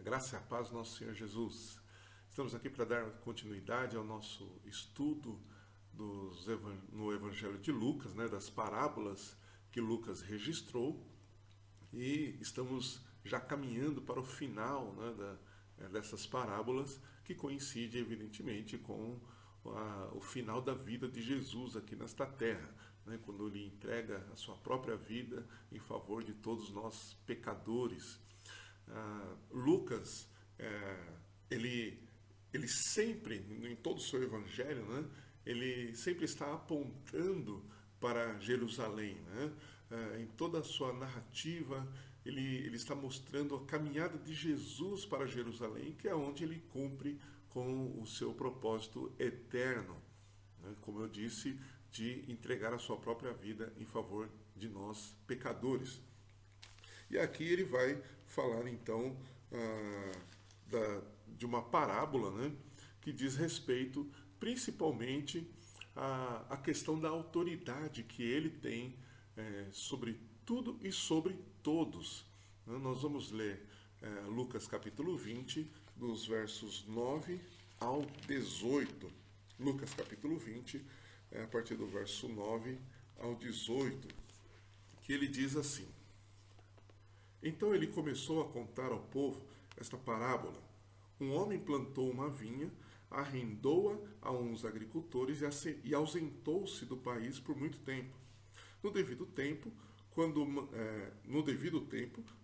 graça e a paz do nosso Senhor Jesus. Estamos aqui para dar continuidade ao nosso estudo no Evangelho de Lucas, das parábolas que Lucas registrou, e estamos já caminhando para o final dessas parábolas, que coincide evidentemente com o final da vida de Jesus aqui nesta terra, quando ele entrega a sua própria vida em favor de todos nós pecadores. Lucas, ele sempre, em todo o seu evangelho, ele sempre está apontando para Jerusalém. Em toda a sua narrativa, ele está mostrando a caminhada de Jesus para Jerusalém, que é onde ele cumpre com o seu propósito eterno, como eu disse, de entregar a sua própria vida em favor de nós pecadores. E aqui ele vai falar então de uma parábola, que diz respeito principalmente à questão da autoridade que ele tem sobre tudo e sobre todos. Nós vamos ler Lucas capítulo 20, dos versos 9 ao 18. Lucas capítulo 20, a partir do verso 9 ao 18, que ele diz assim: Então ele começou a contar ao povo esta parábola. Um homem plantou uma vinha, arrendou-a a uns agricultores e ausentou-se do país por muito tempo. No devido tempo,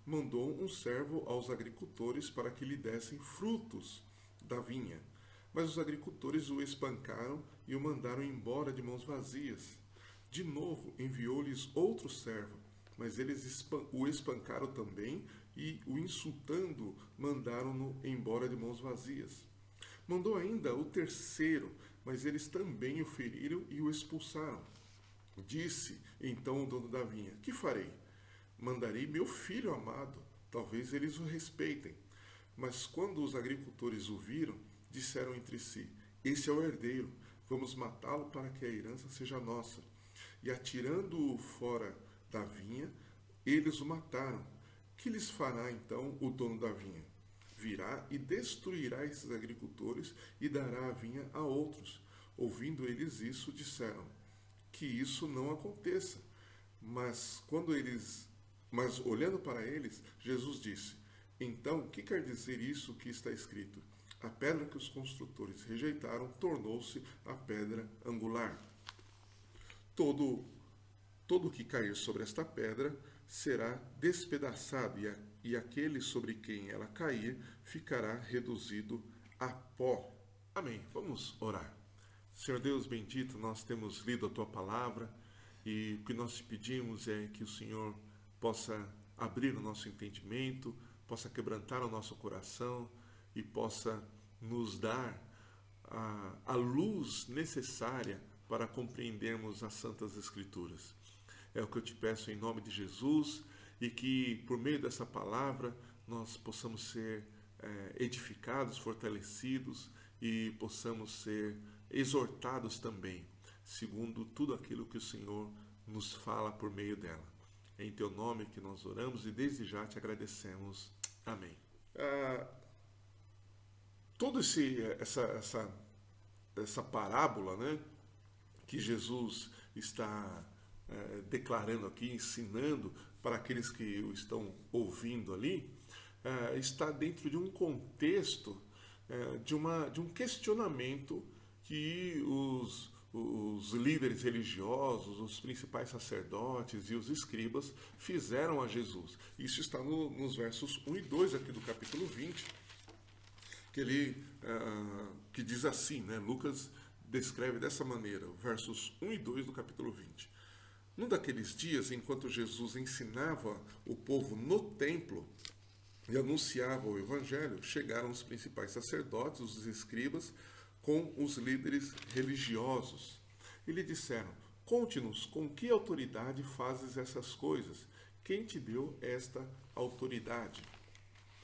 mandou um servo aos agricultores para que lhe dessem frutos da vinha. Mas os agricultores o espancaram e o mandaram embora de mãos vazias. De novo enviou-lhes outro servo, mas eles o espancaram também e, o insultando, mandaram-no embora de mãos vazias. Mandou ainda o terceiro, mas eles também o feriram e o expulsaram. Disse então o dono da vinha: Que farei? Mandarei meu filho amado, talvez eles o respeitem. Mas quando os agricultores o viram, disseram entre si: Esse é o herdeiro, vamos matá-lo para que a herança seja nossa. E atirando-o fora da vinha, eles o mataram. Que lhes fará então o dono da vinha? Virá e destruirá esses agricultores e dará a vinha a outros. Ouvindo eles isso, disseram: Que isso não aconteça. Mas olhando para eles, Jesus disse: Então, o que quer dizer isso que está escrito? A pedra que os construtores rejeitaram tornou-se a pedra angular. Todo que cair sobre esta pedra será despedaçado, e aquele sobre quem ela cair ficará reduzido a pó. Amém. Vamos orar. Senhor Deus bendito, nós temos lido a Tua palavra e o que nós te pedimos é que o Senhor possa abrir o nosso entendimento, possa quebrantar o nosso coração e possa nos dar a luz necessária para compreendermos as Santas Escrituras. É o que eu te peço em nome de Jesus, e que por meio dessa palavra nós possamos ser edificados, fortalecidos e possamos ser exortados também, segundo tudo aquilo que o Senhor nos fala por meio dela. É em teu nome que nós oramos e desde já te agradecemos. Amém. Toda essa parábola, que Jesus está declarando aqui, ensinando para aqueles que o estão ouvindo ali, está dentro de um contexto de um questionamento que os líderes religiosos, os principais sacerdotes e os escribas fizeram a Jesus. Isso está nos versos 1 e 2 aqui do capítulo 20, que diz assim, Lucas descreve dessa maneira, versos 1 e 2 do capítulo 20. Num daqueles dias, enquanto Jesus ensinava o povo no templo e anunciava o evangelho, chegaram os principais sacerdotes, os escribas, com os líderes religiosos. E lhe disseram: Conte-nos com que autoridade fazes essas coisas? Quem te deu esta autoridade?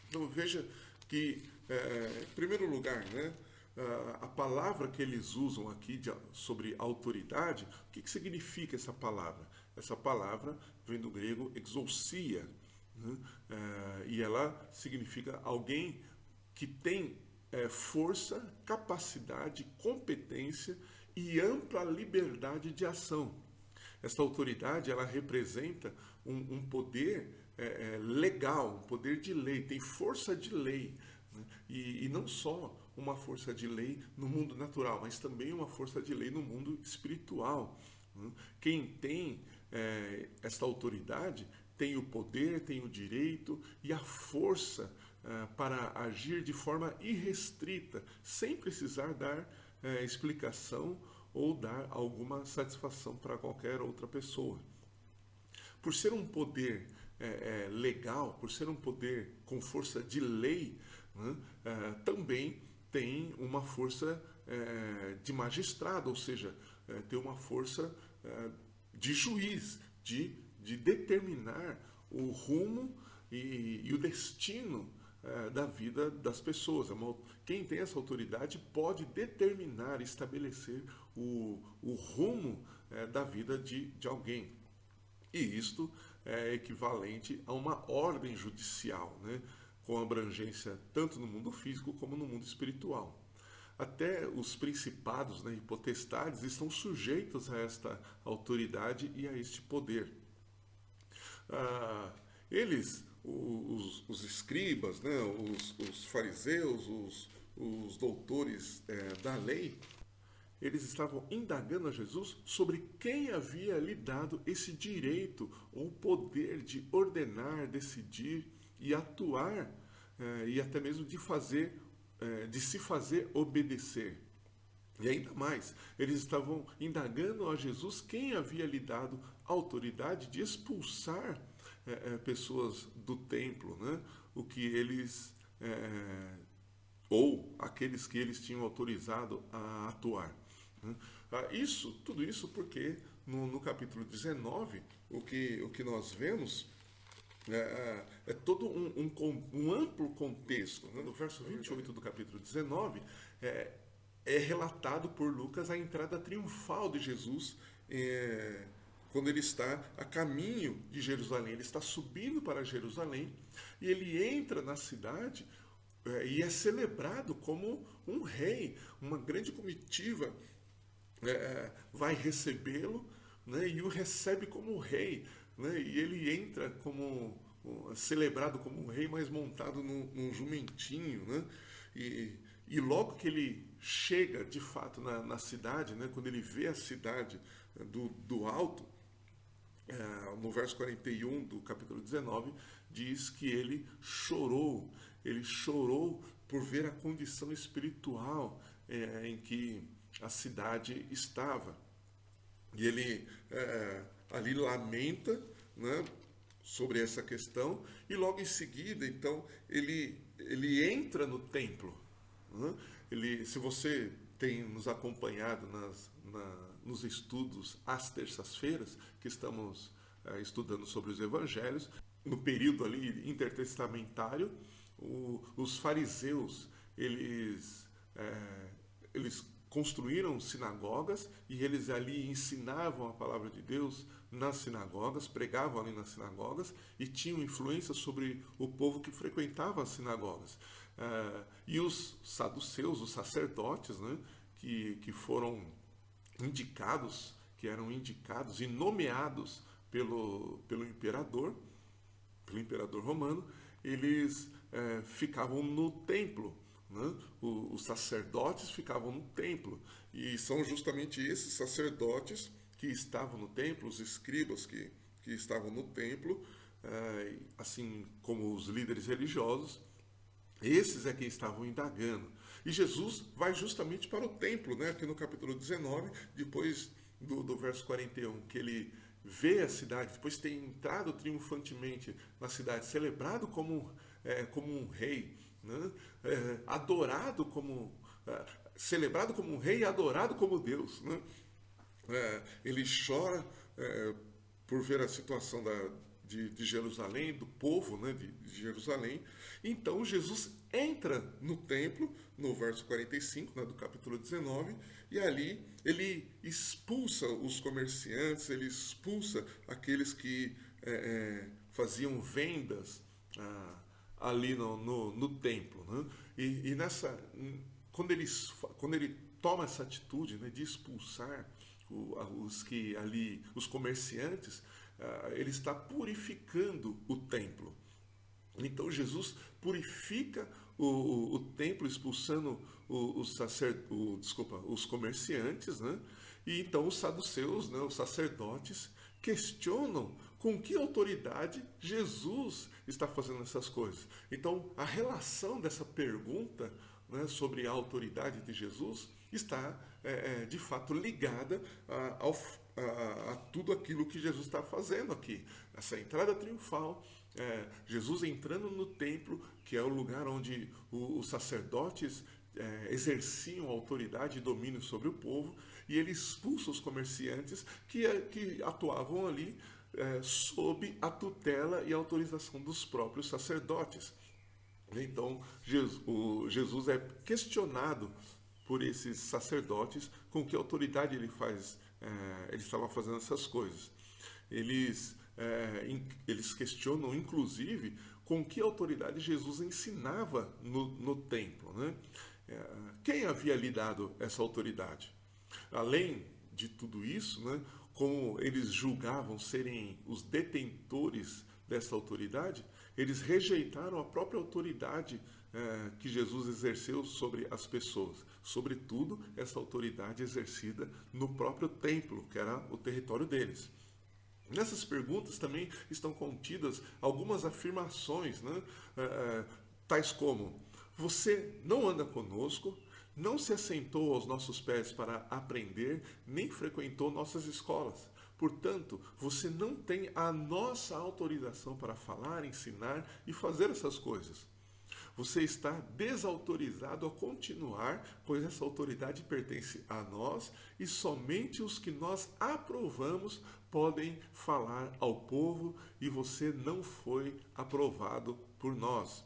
Então veja que, em primeiro lugar, a palavra que eles usam aqui sobre autoridade, o que significa essa palavra? Essa palavra vem do grego exousia, né? E ela significa alguém que tem força, capacidade, competência e ampla liberdade de ação. Essa autoridade, ela representa um poder legal, um poder de lei, tem força de lei, né? E não só uma força de lei no mundo natural, mas também uma força de lei no mundo espiritual, né? Quem tem essa autoridade tem o poder, tem o direito e a força para agir de forma irrestrita, sem precisar dar explicação ou dar alguma satisfação para qualquer outra pessoa. Por ser um poder legal, por ser um poder com força de lei, né, também tem uma força de magistrado, ou seja, tem uma força de juiz, de determinar o rumo e o destino da vida das pessoas. Quem tem essa autoridade pode determinar, estabelecer o rumo da vida de alguém. E isto é equivalente a uma ordem judicial, né? Com abrangência tanto no mundo físico como no mundo espiritual. Até os principados, né, e potestades estão sujeitos a esta autoridade e a este poder. Eles, os escribas, né, os fariseus, os doutores da lei, eles estavam indagando a Jesus sobre quem havia lhe dado esse direito ou poder de ordenar, decidir e atuar e até mesmo de se fazer obedecer. E ainda mais, eles estavam indagando a Jesus quem havia lhe dado autoridade de expulsar pessoas do templo, né? O que eles ou aqueles que eles tinham autorizado a atuar. Né? Tudo isso porque no capítulo 19, o que nós vemos é todo um amplo contexto. Né? No verso 28 do capítulo 19, é relatado por Lucas a entrada triunfal de Jesus quando ele está a caminho de Jerusalém. Ele está subindo para Jerusalém e ele entra na cidade e é celebrado como um rei. Uma grande comitiva vai recebê-lo, né, e o recebe como rei, né, e ele entra celebrado como um rei, mas montado num jumentinho, né, e logo que ele chega de fato na cidade, né, quando ele vê a cidade do alto, no verso 41 do capítulo 19, diz que ele chorou por ver a condição espiritual em que a cidade estava. E ele ali lamenta, né, sobre essa questão, e logo em seguida, então, ele entra no templo. Né? Se você tem nos acompanhado nos estudos às terças-feiras, que estamos estudando sobre os evangelhos, no período ali intertestamentário, os fariseus, eles construíram sinagogas e eles ali ensinavam a palavra de Deus nas sinagogas, pregavam ali nas sinagogas e tinham influência sobre o povo que frequentava as sinagogas. E os saduceus, os sacerdotes, né, que foram indicados, que eram indicados e nomeados pelo imperador romano, eles ficavam no templo. Né? Os sacerdotes ficavam no templo, e são justamente esses sacerdotes que estavam no templo, os escribas que estavam no templo, assim como os líderes religiosos, esses é quem estavam indagando. E Jesus vai justamente para o templo, né? Aqui no capítulo 19, depois do verso 41, que ele vê a cidade, depois de ter entrado triunfantemente na cidade, celebrado como um rei, né? Adorado celebrado como um rei e adorado como Deus, né? Ele chora por ver a situação de Jerusalém, do povo, né, de Jerusalém. Então Jesus entra no templo, no verso 45, né, do capítulo 19, e ali ele expulsa os comerciantes, ele expulsa aqueles que faziam vendas ali no templo. Né? E quando ele toma essa atitude, né, de expulsar os comerciantes, ele está purificando o templo. Então Jesus purifica o templo, expulsando os comerciantes, né? E então os saduceus, né, os sacerdotes, questionam com que autoridade Jesus está fazendo essas coisas. Então a relação dessa pergunta, né, sobre a autoridade de Jesus está de fato ligada a tudo aquilo que Jesus está fazendo aqui. Essa entrada triunfal, Jesus entrando no templo, que é o lugar onde os sacerdotes exerciam autoridade e domínio sobre o povo, e ele expulsa os comerciantes que atuavam ali sob a tutela e autorização dos próprios sacerdotes. Então, Jesus é questionado por esses sacerdotes com que autoridade ele estava fazendo essas coisas. Eles questionam, inclusive, com que autoridade Jesus ensinava no templo. Né? Quem havia lhe dado essa autoridade? Além de tudo isso, né, como eles julgavam serem os detentores dessa autoridade, eles rejeitaram a própria autoridade que Jesus exerceu sobre as pessoas, sobretudo essa autoridade exercida no próprio templo, que era o território deles. Nessas perguntas também estão contidas algumas afirmações, né? Tais como: você não anda conosco, não se assentou aos nossos pés para aprender, nem frequentou nossas escolas. Portanto, você não tem a nossa autorização para falar, ensinar e fazer essas coisas. Você está desautorizado a continuar, pois essa autoridade pertence a nós e somente os que nós aprovamos podem falar ao povo e você não foi aprovado por nós.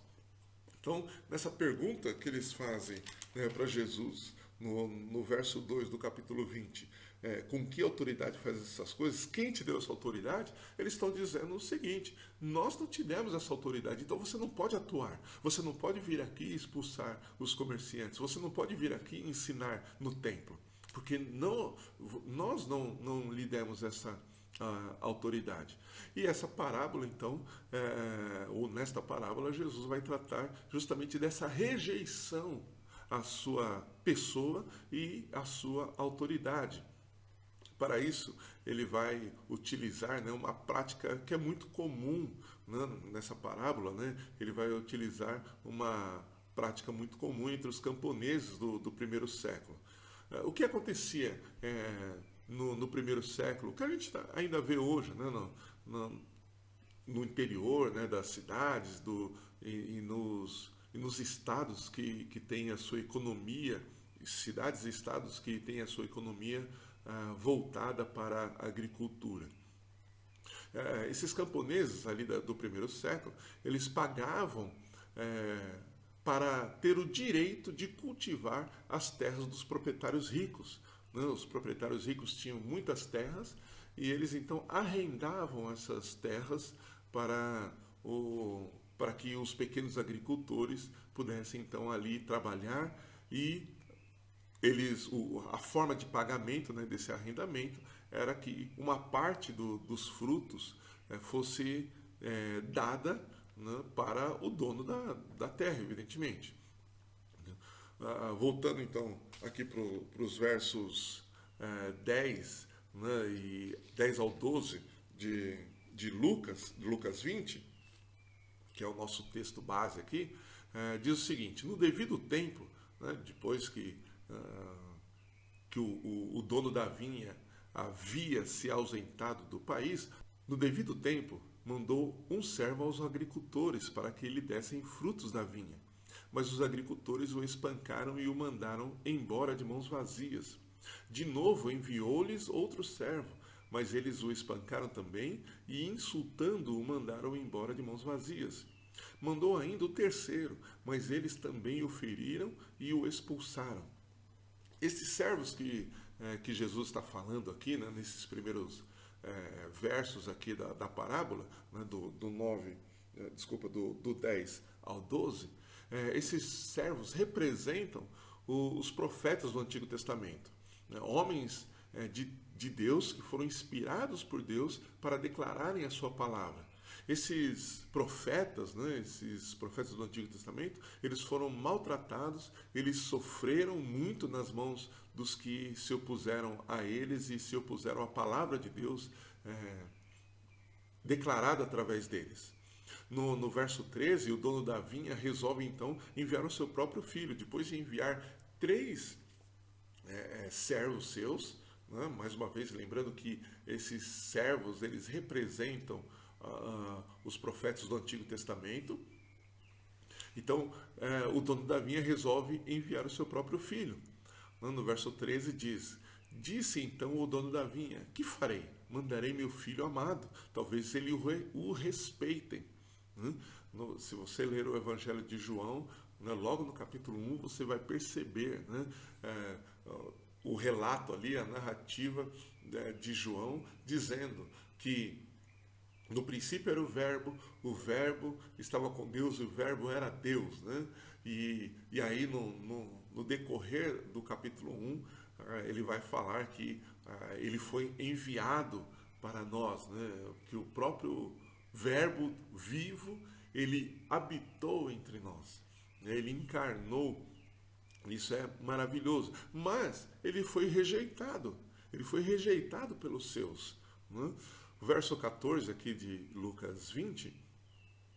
Então, nessa pergunta que eles fazem, né, para Jesus, no verso 2 do capítulo 20, com que autoridade faz essas coisas? Quem te deu essa autoridade? Eles estão dizendo o seguinte: nós não te demos essa autoridade, então você não pode atuar, você não pode vir aqui expulsar os comerciantes, você não pode vir aqui ensinar no templo, porque nós não lhe demos essa autoridade. E essa parábola, então, ou nesta parábola, Jesus vai tratar justamente dessa rejeição à sua pessoa e à sua autoridade. Para isso, ele vai utilizar, né, uma prática que é muito comum, né, nessa parábola. Né, ele vai utilizar uma prática muito comum entre os camponeses do primeiro século. O que acontecia no primeiro século, que a gente ainda vê hoje, né, no interior, né, das cidades e nos estados que têm a sua economia, cidades e estados que têm a sua economia voltada para a agricultura. Esses camponeses ali do primeiro século, eles pagavam para ter o direito de cultivar as terras dos proprietários ricos. Né? Os proprietários ricos tinham muitas terras e eles então arrendavam essas terras para que os pequenos agricultores pudessem então ali trabalhar, e a forma de pagamento, né, desse arrendamento era que uma parte dos frutos fosse dada, né, para o dono da terra, evidentemente. Voltando então aqui para os versos 10, né, e 10 ao 12 de Lucas 20, que é o nosso texto base aqui, diz o seguinte: no devido tempo, né, depois que o dono da vinha havia se ausentado do país, no devido tempo mandou um servo aos agricultores para que lhe dessem frutos da vinha. Mas os agricultores o espancaram e o mandaram embora de mãos vazias. De novo enviou-lhes outro servo, mas eles o espancaram também e, insultando-o, mandaram embora de mãos vazias. Mandou ainda o terceiro, mas eles também o feriram e o expulsaram. Esses servos que Jesus está falando aqui, né, nesses primeiros versos aqui da parábola, né, do 10 ao 12, esses servos representam os profetas do Antigo Testamento, né, homens de Deus que foram inspirados por Deus para declararem a sua palavra. Esses profetas, né, esses profetas do Antigo Testamento, eles foram maltratados, eles sofreram muito nas mãos dos que se opuseram a eles e se opuseram à palavra de Deus declarada através deles. No verso 13, o dono da vinha resolve então enviar o seu próprio filho. Depois de enviar 3 servos seus, né, mais uma vez lembrando que esses servos eles representam os profetas do Antigo Testamento. Então, o dono da vinha resolve enviar o seu próprio filho. No verso 13 diz: Disse então o dono da vinha: Que farei? Mandarei meu filho amado, talvez ele o respeitem. Se você ler o Evangelho de João, né, logo no capítulo 1, você vai perceber, né, o relato ali, a narrativa de João, dizendo que no princípio era o verbo estava com Deus, e o verbo era Deus, né? E aí no decorrer do capítulo 1, ele vai falar que ele foi enviado para nós, né? Que o próprio verbo vivo, ele habitou entre nós, né? Ele encarnou. Isso é maravilhoso. Mas ele foi rejeitado pelos seus, né? O verso 14 aqui de Lucas 20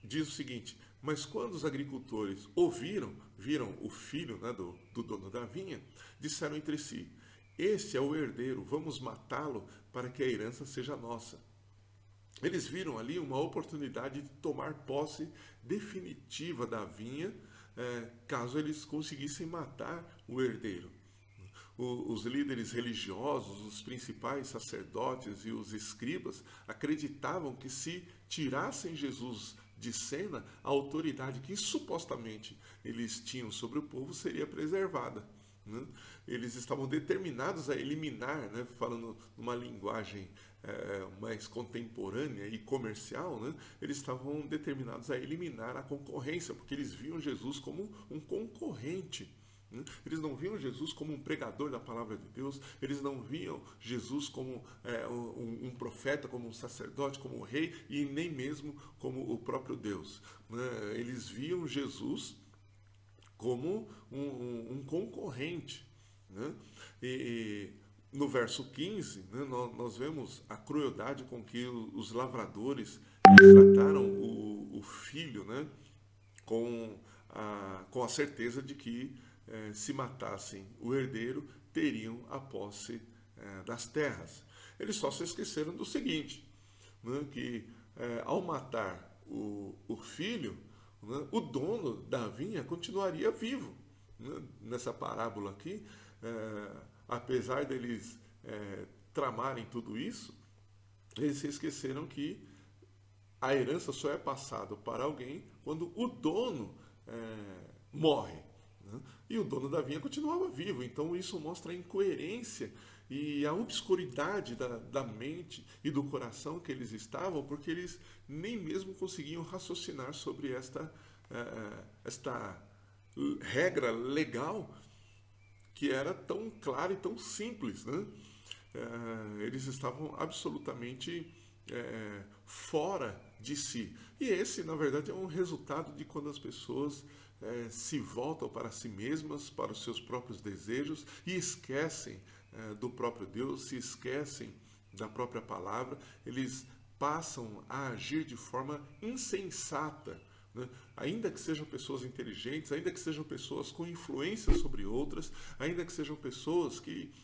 diz o seguinte: Mas quando os agricultores viram o filho, né, do dono da vinha, disseram entre si: Este é o herdeiro, vamos matá-lo para que a herança seja nossa. Eles viram ali uma oportunidade de tomar posse definitiva da vinha, caso eles conseguissem matar o herdeiro. Os líderes religiosos, os principais sacerdotes e os escribas acreditavam que se tirassem Jesus de cena, a autoridade que supostamente eles tinham sobre o povo seria preservada, né? Eles estavam determinados a eliminar, né, falando numa linguagem mais contemporânea e comercial, né, eles estavam determinados a eliminar a concorrência, porque eles viam Jesus como um concorrente. Eles não viam Jesus como um pregador da palavra de Deus, eles não viam Jesus como um profeta, como um sacerdote, como um rei, e nem mesmo como o próprio Deus. Eles viam Jesus como um concorrente. E no verso 15, né, nós vemos a crueldade com que os lavradores trataram o filho, né, com a certeza de que se matassem o herdeiro, teriam a posse das terras. Eles só se esqueceram do seguinte, né, que ao matar o filho, né, o dono da vinha continuaria vivo. Né? Nessa parábola aqui, apesar deles tramarem tudo isso, eles se esqueceram que a herança só é passada para alguém quando o dono morre. E o dono da vinha continuava vivo. Então isso mostra a incoerência e a obscuridade da mente e do coração que eles estavam, porque eles nem mesmo conseguiam raciocinar sobre esta regra legal que era tão clara e tão simples, né? Eles estavam absolutamente fora de si. E esse, na verdade, é um resultado de quando as pessoas se voltam para si mesmas, para os seus próprios desejos e esquecem do próprio Deus, se esquecem da própria palavra, eles passam a agir de forma insensata, né? Ainda que sejam pessoas inteligentes, ainda que sejam pessoas com influência sobre outras, ainda que sejam pessoas que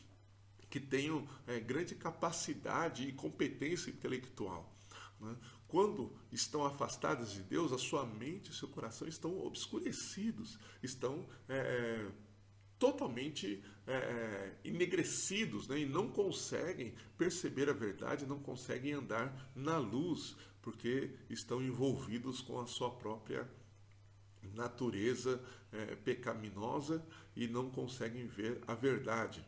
tenham grande capacidade e competência intelectual, né? Quando estão afastadas de Deus, a sua mente e seu coração estão obscurecidos, estão totalmente enegrecidos, né? E não conseguem perceber a verdade, não conseguem andar na luz, porque estão envolvidos com a sua própria natureza pecaminosa e não conseguem ver a verdade.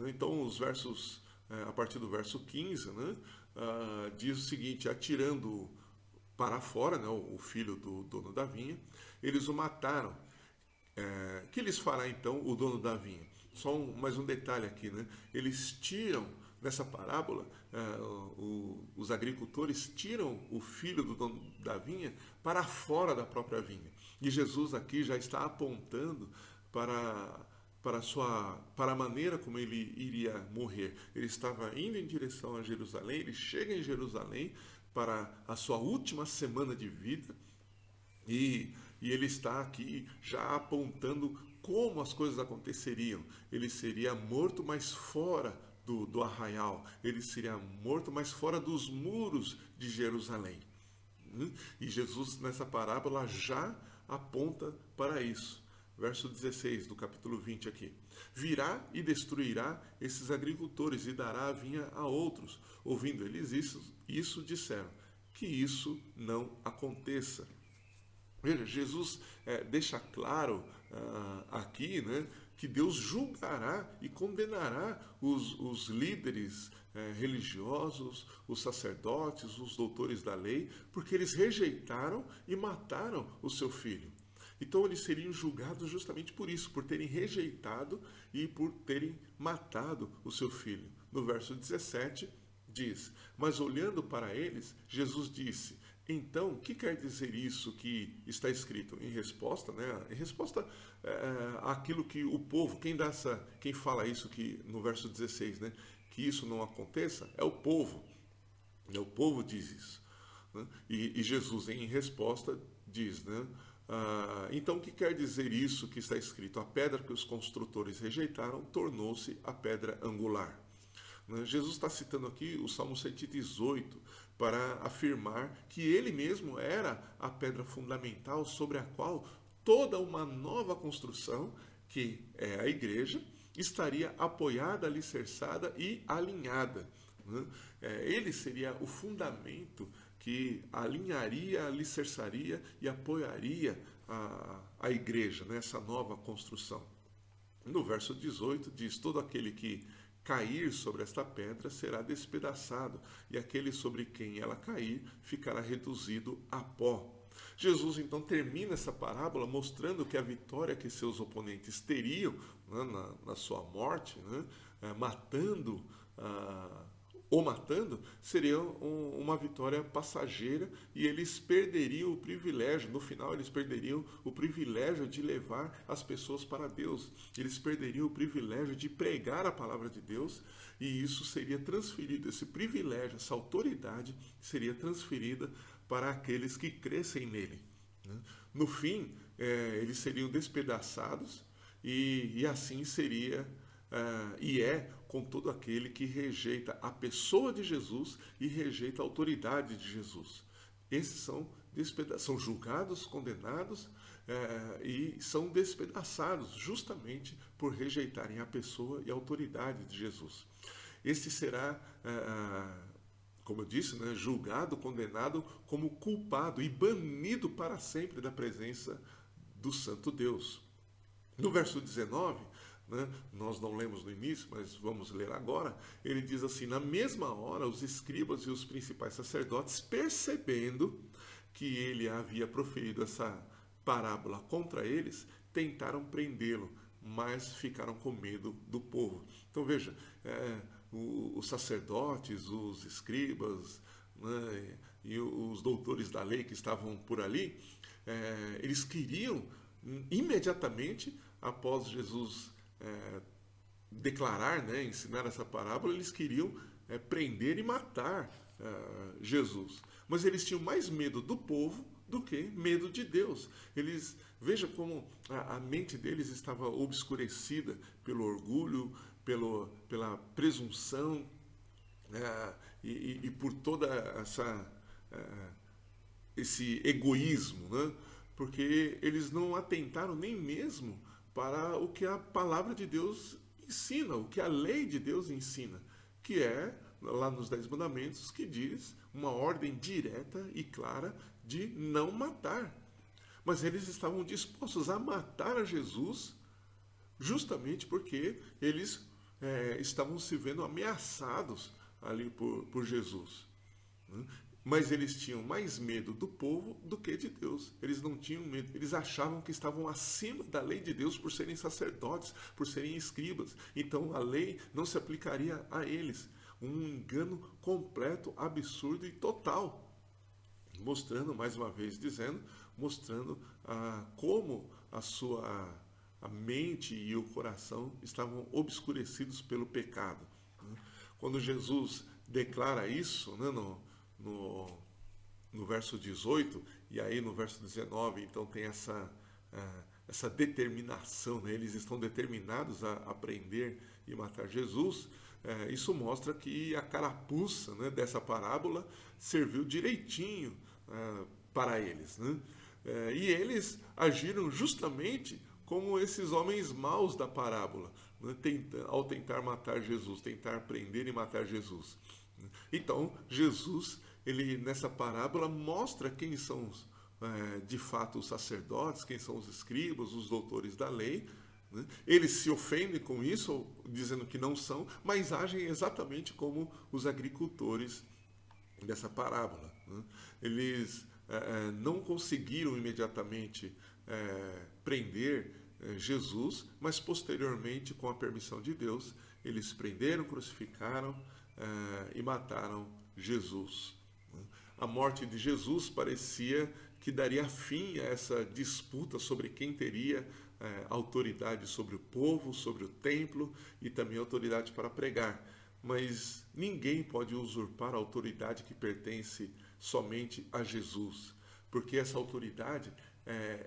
Então, os versos, a partir do verso 15, né, diz o seguinte: atirando para fora, né, o filho do dono da vinha, eles o mataram. Que lhes fará então o dono da vinha? Só mais um detalhe aqui, né? Eles tiram, nessa parábola, os agricultores tiram o filho do dono da vinha para fora da própria vinha. E Jesus aqui já está apontando para a maneira como ele iria morrer. Ele estava indo em direção a Jerusalém, ele chega em Jerusalém para a sua última semana de vida, e ele está aqui já apontando como as coisas aconteceriam. Ele seria morto mais fora do arraial, ele seria morto mais fora dos muros de Jerusalém. E Jesus, nessa parábola, já aponta para isso. Verso 16 do capítulo 20 aqui. Virá e destruirá esses agricultores e dará a vinha a outros. Ouvindo eles isso disseram: que isso não aconteça. Veja, Jesus deixa claro aqui, né, que Deus julgará e condenará os líderes religiosos, os sacerdotes, os doutores da lei, porque eles rejeitaram e mataram o seu filho. Então eles seriam julgados justamente por isso, por terem rejeitado e por terem matado o seu filho. No verso 17 diz: mas olhando para eles, Jesus disse: então, o que quer dizer isso que está escrito? Em resposta, né? Em resposta àquilo que o povo, quem fala isso que no verso 16, né? Que isso não aconteça, é o povo. O povo diz isso. Né? E Jesus, em resposta, diz, né? Então, o que quer dizer isso que está escrito? A pedra que os construtores rejeitaram tornou-se a pedra angular. Jesus está citando aqui o Salmo 118 para afirmar que ele mesmo era a pedra fundamental sobre a qual toda uma nova construção, que é a igreja, estaria apoiada, alicerçada e alinhada. Ele seria o fundamento que alinharia, alicerçaria e apoiaria a igreja nessa nova construção. No verso 18 diz: todo aquele que cair sobre esta pedra será despedaçado, e aquele sobre quem ela cair ficará reduzido a pó. Jesus então termina essa parábola mostrando que a vitória que seus oponentes teriam, né, na sua morte, né, matando seria uma vitória passageira, e eles perderiam o privilégio, no final eles perderiam o privilégio de levar as pessoas para Deus, eles perderiam o privilégio de pregar a palavra de Deus, e isso seria transferido, esse privilégio, essa autoridade seria transferida para aqueles que crescem nele. No fim, eles seriam despedaçados, e assim seria e é com todo aquele que rejeita a pessoa de Jesus e rejeita a autoridade de Jesus. Esses são julgados, condenados e são despedaçados justamente por rejeitarem a pessoa e a autoridade de Jesus. Este será, como eu disse, né, julgado, condenado como culpado e banido para sempre da presença do Santo Deus. No verso 19, né, nós não lemos no início, mas vamos ler agora, ele diz assim: na mesma hora os escribas e os principais sacerdotes, percebendo que ele havia proferido essa parábola contra eles, tentaram prendê-lo, mas ficaram com medo do povo. Então veja, os sacerdotes, os escribas, né, e os doutores da lei que estavam por ali, eles queriam imediatamente após Jesus declarar, né, ensinar essa parábola, eles queriam prender e matar Jesus. Mas eles tinham mais medo do povo do que medo de Deus. Veja como a mente deles estava obscurecida pelo orgulho, pela presunção, e por toda esse egoísmo, né? Porque eles não atentaram nem mesmo para o que a palavra de Deus ensina, o que a lei de Deus ensina, que é, lá nos 10 Mandamentos, que diz uma ordem direta e clara de não matar. Mas eles estavam dispostos a matar a Jesus justamente porque eles estavam se vendo ameaçados ali por Jesus. Mas eles tinham mais medo do povo do que de Deus. Eles não tinham medo. Eles achavam que estavam acima da lei de Deus por serem sacerdotes, por serem escribas. Então a lei não se aplicaria a eles. Um engano completo, absurdo e total. Mostrando, mais uma vez dizendo, mostrando como a mente e o coração estavam obscurecidos pelo pecado. Quando Jesus declara isso, né, no verso 18, e aí no verso 19, então tem essa determinação, né? Eles estão determinados a prender e matar Jesus. Isso mostra que a carapuça, né, dessa parábola serviu direitinho para eles, né? E eles agiram justamente como esses homens maus da parábola, né, ao tentar matar Jesus, tentar prender e matar Jesus. Então, Jesus, ele nessa parábola mostra quem são de fato os sacerdotes, quem são os escribas, os doutores da lei, né? Eles se ofendem com isso, dizendo que não são, mas agem exatamente como os agricultores dessa parábola, né? Eles não conseguiram imediatamente prender Jesus, mas posteriormente, com a permissão de Deus, eles prenderam, crucificaram e mataram Jesus. A morte de Jesus parecia que daria fim a essa disputa sobre quem teria autoridade sobre o povo, sobre o templo e também autoridade para pregar. Mas ninguém pode usurpar a autoridade que pertence somente a Jesus, porque essa autoridade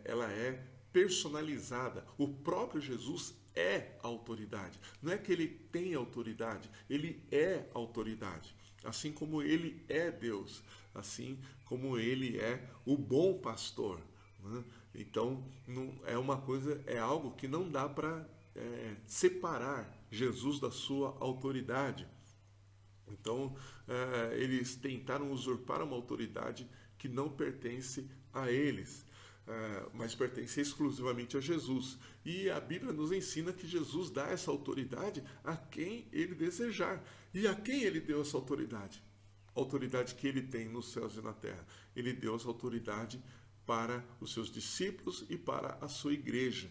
ela é personalizada. O próprio Jesus é a autoridade. Não é que ele tem autoridade, ele é autoridade. Assim como ele é Deus, assim como ele é o bom pastor, né? Então, é algo que não dá para separar Jesus da sua autoridade. Então, eles tentaram usurpar uma autoridade que não pertence a eles, mas pertence exclusivamente a Jesus. E a Bíblia nos ensina que Jesus dá essa autoridade a quem ele desejar. E a quem ele deu essa autoridade? A autoridade que ele tem nos céus e na terra. Ele deu essa autoridade para os seus discípulos e para a sua igreja,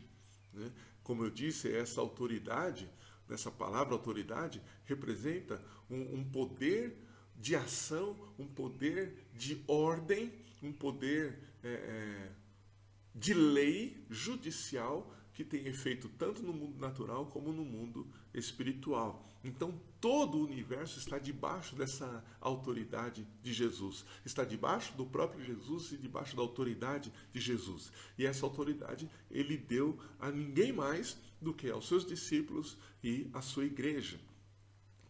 né? Como eu disse, essa autoridade, nessa palavra autoridade, representa um poder de ação, um poder de ordem, um poder de lei judicial que tem efeito tanto no mundo natural como no mundo espiritual. Então, todo o universo está debaixo dessa autoridade de Jesus. Está debaixo do próprio Jesus e debaixo da autoridade de Jesus. E essa autoridade ele deu a ninguém mais do que aos seus discípulos e à sua igreja.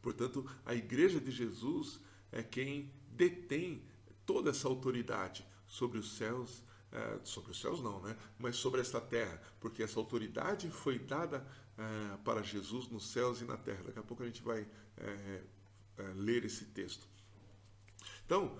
Portanto, a igreja de Jesus é quem detém toda essa autoridade sobre os céus, sobre os céus não, né? Mas sobre esta terra, porque essa autoridade foi dada para Jesus nos céus e na terra. Daqui a pouco a gente vai ler esse texto. Então,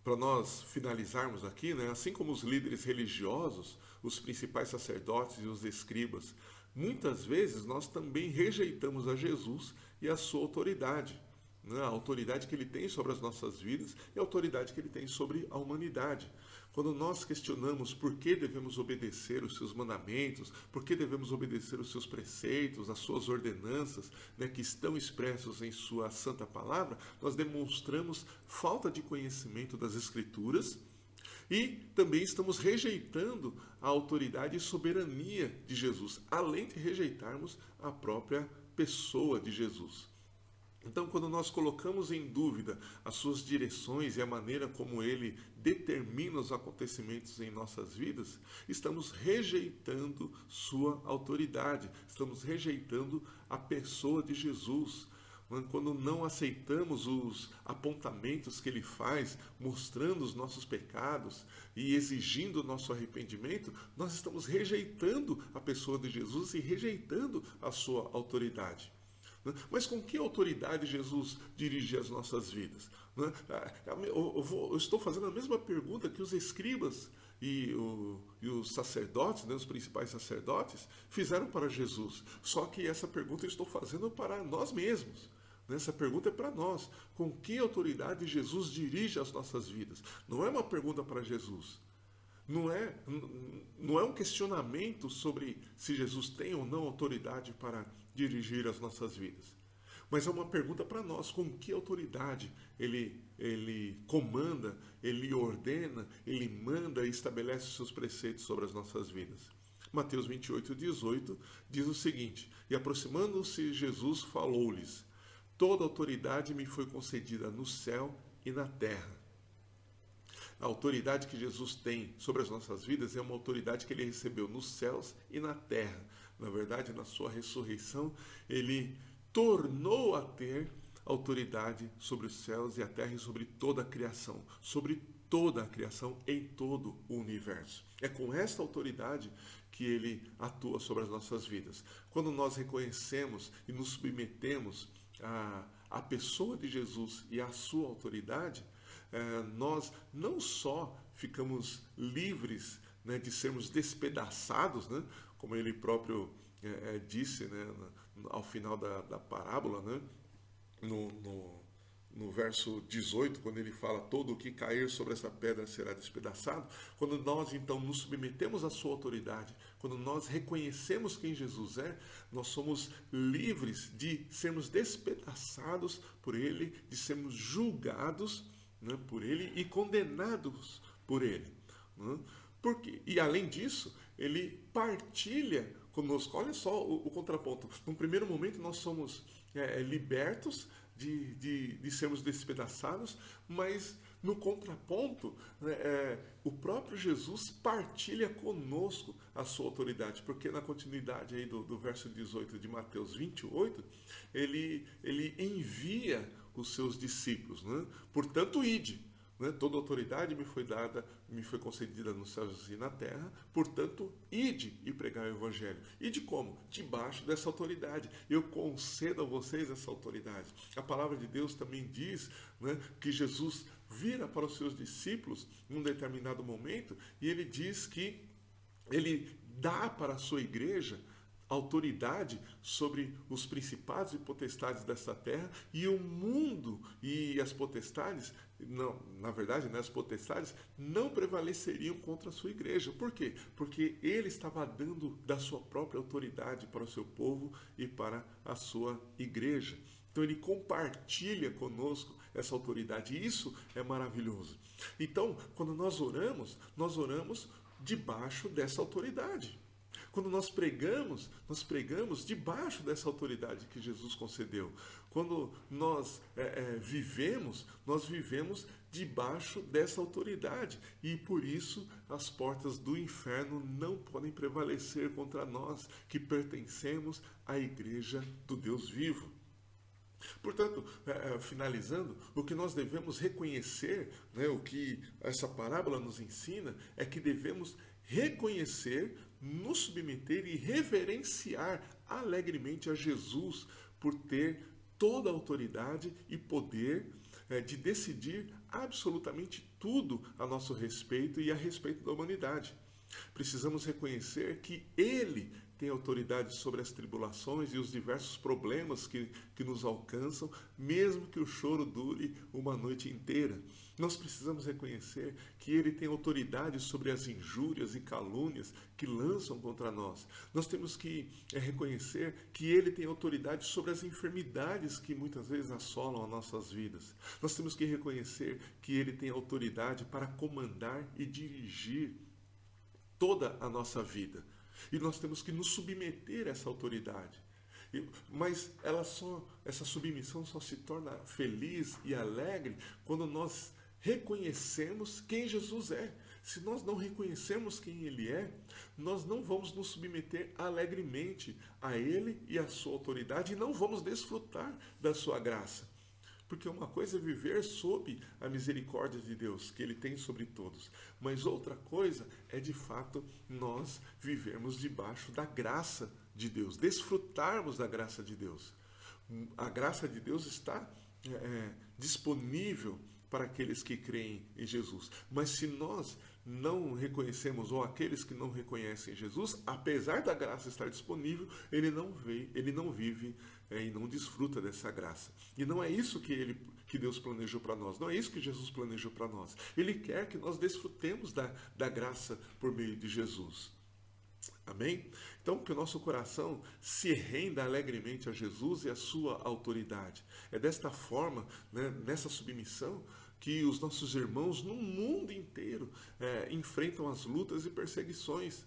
para nós finalizarmos aqui, né, assim como os líderes religiosos, os principais sacerdotes e os escribas, muitas vezes nós também rejeitamos a Jesus e a sua autoridade, né, a autoridade que ele tem sobre as nossas vidas e a autoridade que ele tem sobre a humanidade. Quando nós questionamos por que devemos obedecer os seus mandamentos, por que devemos obedecer os seus preceitos, as suas ordenanças, né, que estão expressos em sua santa palavra, nós demonstramos falta de conhecimento das Escrituras e também estamos rejeitando a autoridade e soberania de Jesus, além de rejeitarmos a própria pessoa de Jesus. Então, quando nós colocamos em dúvida as suas direções e a maneira como ele determina os acontecimentos em nossas vidas, estamos rejeitando sua autoridade, estamos rejeitando a pessoa de Jesus. Quando não aceitamos os apontamentos que ele faz, mostrando os nossos pecados e exigindo o nosso arrependimento, nós estamos rejeitando a pessoa de Jesus e rejeitando a sua autoridade. Mas com que autoridade Jesus dirige as nossas vidas? Eu estou fazendo a mesma pergunta que os escribas e os sacerdotes, né, os principais sacerdotes, fizeram para Jesus. Só que essa pergunta eu estou fazendo para nós mesmos. Essa pergunta é para nós. Com que autoridade Jesus dirige as nossas vidas? Não é uma pergunta para Jesus. Não é um questionamento sobre se Jesus tem ou não autoridade para dirigir as nossas vidas. Mas é uma pergunta para nós: com que autoridade ele comanda, ele ordena, ele manda e estabelece os seus preceitos sobre as nossas vidas? Mateus 28:18 diz o seguinte: E aproximando-se Jesus, falou-lhes: Toda autoridade me foi concedida no céu e na terra. A autoridade que Jesus tem sobre as nossas vidas é uma autoridade que ele recebeu nos céus e na terra. Na verdade, na sua ressurreição, ele tornou a ter autoridade sobre os céus e a terra e sobre toda a criação, em todo o universo. É com esta autoridade que ele atua sobre as nossas vidas. Quando nós reconhecemos e nos submetemos à pessoa de Jesus e à sua autoridade, nós não só ficamos livres, né, de sermos despedaçados, né, como ele próprio disse, né, ao final da parábola, né, no verso 18, quando ele fala: todo o que cair sobre essa pedra será despedaçado. Quando nós então nos submetemos à sua autoridade, quando nós reconhecemos quem Jesus é, nós somos livres de sermos despedaçados por ele, de sermos julgados, né, por ele e condenados por ele, né? E além disso, ele partilha conosco. Olha só o contraponto. Num primeiro momento nós somos libertos de sermos despedaçados, mas no contraponto, né, o próprio Jesus partilha conosco a sua autoridade, porque na continuidade aí do verso 18 de Mateus 28, ele envia os seus discípulos, né? Portanto, ide. Né? Toda autoridade me foi concedida nos céus e na terra, portanto, ide e pregai o evangelho. Ide como? Debaixo dessa autoridade. Eu concedo a vocês essa autoridade. A palavra de Deus também diz, né, que Jesus vira para os seus discípulos num determinado momento e ele diz que ele dá para a sua igreja autoridade sobre os principados e potestades dessa terra, e o mundo e as potestades, não, na verdade, né, as potestades não prevaleceriam contra a sua igreja. Por quê? Porque ele estava dando da sua própria autoridade para o seu povo e para a sua igreja. Então ele compartilha conosco essa autoridade, e isso é maravilhoso. Então, quando nós oramos debaixo dessa autoridade. Quando nós pregamos debaixo dessa autoridade que Jesus concedeu. Quando nós vivemos debaixo dessa autoridade. E por isso as portas do inferno não podem prevalecer contra nós, que pertencemos à igreja do Deus vivo. Portanto, finalizando, o que nós devemos reconhecer, né, o que essa parábola nos ensina, é que devemos reconhecer, nos submeter e reverenciar alegremente a Jesus por ter toda a autoridade e poder de decidir absolutamente tudo a nosso respeito e a respeito da humanidade. Precisamos reconhecer que Ele tem autoridade sobre as tribulações e os diversos problemas que nos alcançam, mesmo que o choro dure uma noite inteira. Nós precisamos reconhecer que Ele tem autoridade sobre as injúrias e calúnias que lançam contra nós. Nós temos que reconhecer que Ele tem autoridade sobre as enfermidades que muitas vezes assolam as nossas vidas. Nós temos que reconhecer que Ele tem autoridade para comandar e dirigir toda a nossa vida. E nós temos que nos submeter a essa autoridade. Mas essa submissão só se torna feliz e alegre quando nós reconhecemos quem Jesus é. Se nós não reconhecemos quem Ele é, nós não vamos nos submeter alegremente a Ele e à sua autoridade e não vamos desfrutar da sua graça. Porque uma coisa é viver sob a misericórdia de Deus, que Ele tem sobre todos. Mas outra coisa é, de fato, nós vivermos debaixo da graça de Deus, desfrutarmos da graça de Deus. A graça de Deus está disponível para aqueles que creem em Jesus. Mas se nós não reconhecemos, ou aqueles que não reconhecem Jesus, apesar da graça estar disponível, ele não vive e não desfruta dessa graça. E não é isso que Deus planejou para nós, não é isso que Jesus planejou para nós. Ele quer que nós desfrutemos da graça por meio de Jesus. Amém? Então, que o nosso coração se renda alegremente a Jesus e a sua autoridade. É desta forma, né, nessa submissão, que os nossos irmãos no mundo inteiro enfrentam as lutas e perseguições.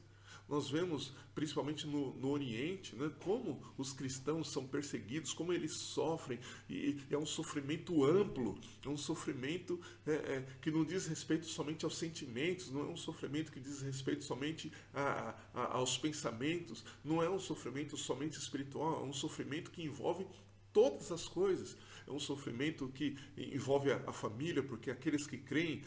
Nós vemos, principalmente no Oriente, né, como os cristãos são perseguidos, como eles sofrem, e é um sofrimento amplo, é um sofrimento que não diz respeito somente aos sentimentos, não é um sofrimento que diz respeito somente aos pensamentos, não é um sofrimento somente espiritual, é um sofrimento que envolve todas as coisas. É um sofrimento que envolve a família, porque aqueles que creem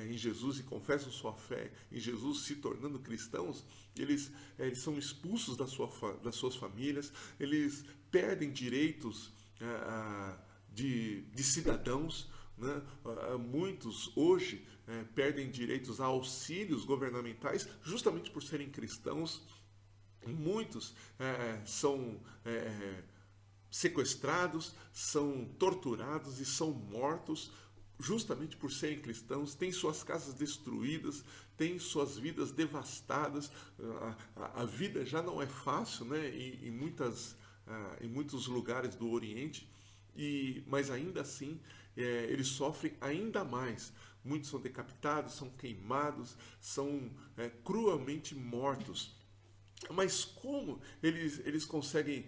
em Jesus e confessam sua fé em Jesus, se tornando cristãos, eles são expulsos das suas famílias, eles perdem direitos de cidadãos, né? Muitos hoje perdem direitos a auxílios governamentais justamente por serem cristãos. Muitos são sequestrados, são torturados e são mortos justamente por serem cristãos, têm suas casas destruídas, têm suas vidas devastadas. A vida já não é fácil, né, em muitos lugares do Oriente, mas ainda assim eles sofrem ainda mais. Muitos são decapitados, são queimados, são cruelmente mortos. Mas como eles conseguem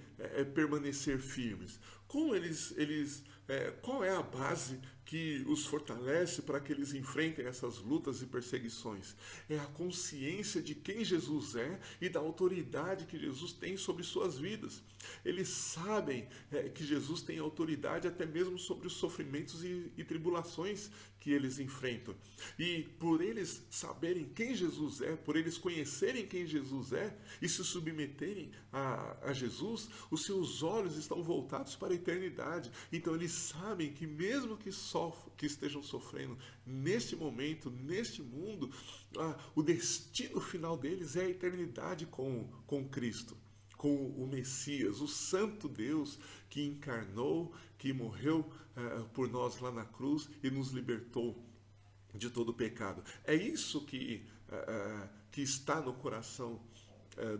permanecer firmes? Qual é a base que os fortalece para que eles enfrentem essas lutas e perseguições? É a consciência de quem Jesus é e da autoridade que Jesus tem sobre suas vidas. Eles sabem que Jesus tem autoridade até mesmo sobre os sofrimentos e tribulações que eles enfrentam. E por eles saberem quem Jesus é, por eles conhecerem quem Jesus é e se submeterem a Jesus, os seus olhos estão voltados para a eternidade. Então eles sabem que mesmo que estejam sofrendo neste momento, neste mundo, o destino final deles é a eternidade com Cristo, com o Messias, o Santo Deus que encarnou, que morreu por nós lá na cruz e nos libertou de todo o pecado. É isso que está no coração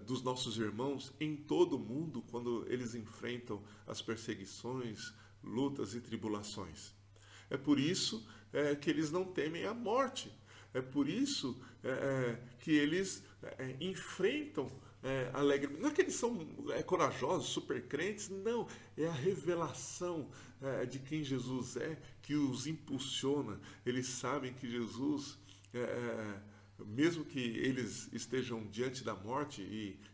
dos nossos irmãos em todo o mundo quando eles enfrentam as perseguições, lutas e tribulações. É por isso que eles não temem a morte. É por isso que eles enfrentam alegremente. Não é que eles são corajosos, super crentes, não. É a revelação de quem Jesus é que os impulsiona. Eles sabem que Jesus, mesmo que eles estejam diante da morte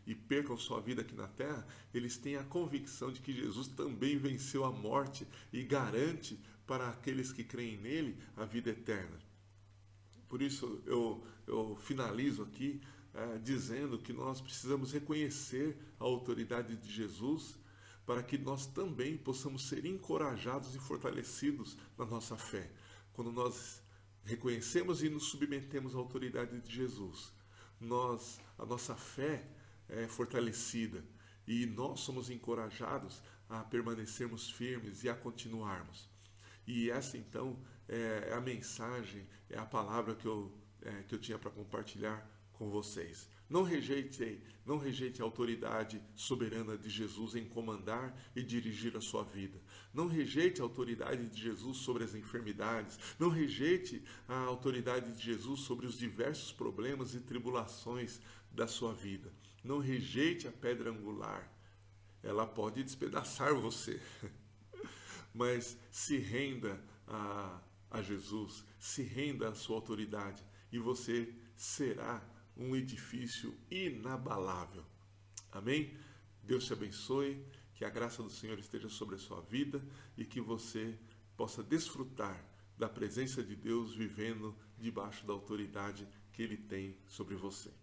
e percam sua vida aqui na terra, eles têm a convicção de que Jesus também venceu a morte e garante para aqueles que creem nele a vida eterna. Por isso eu finalizo aqui dizendo que nós precisamos reconhecer a autoridade de Jesus para que nós também possamos ser encorajados e fortalecidos na nossa fé. Quando nós reconhecemos e nos submetemos à autoridade de Jesus, a nossa fé é fortalecida e nós somos encorajados a permanecermos firmes e a continuarmos. E essa então é a mensagem, é a palavra que eu tinha para compartilhar com vocês. Não rejeite a autoridade soberana de Jesus em comandar e dirigir a sua vida. Não rejeite a autoridade de Jesus sobre as enfermidades. Não rejeite a autoridade de Jesus sobre os diversos problemas e tribulações da sua vida. Não rejeite a pedra angular. Ela pode despedaçar você. Mas se renda a Jesus, se renda à sua autoridade e você será um edifício inabalável. Amém? Deus te abençoe, que a graça do Senhor esteja sobre a sua vida e que você possa desfrutar da presença de Deus vivendo debaixo da autoridade que Ele tem sobre você.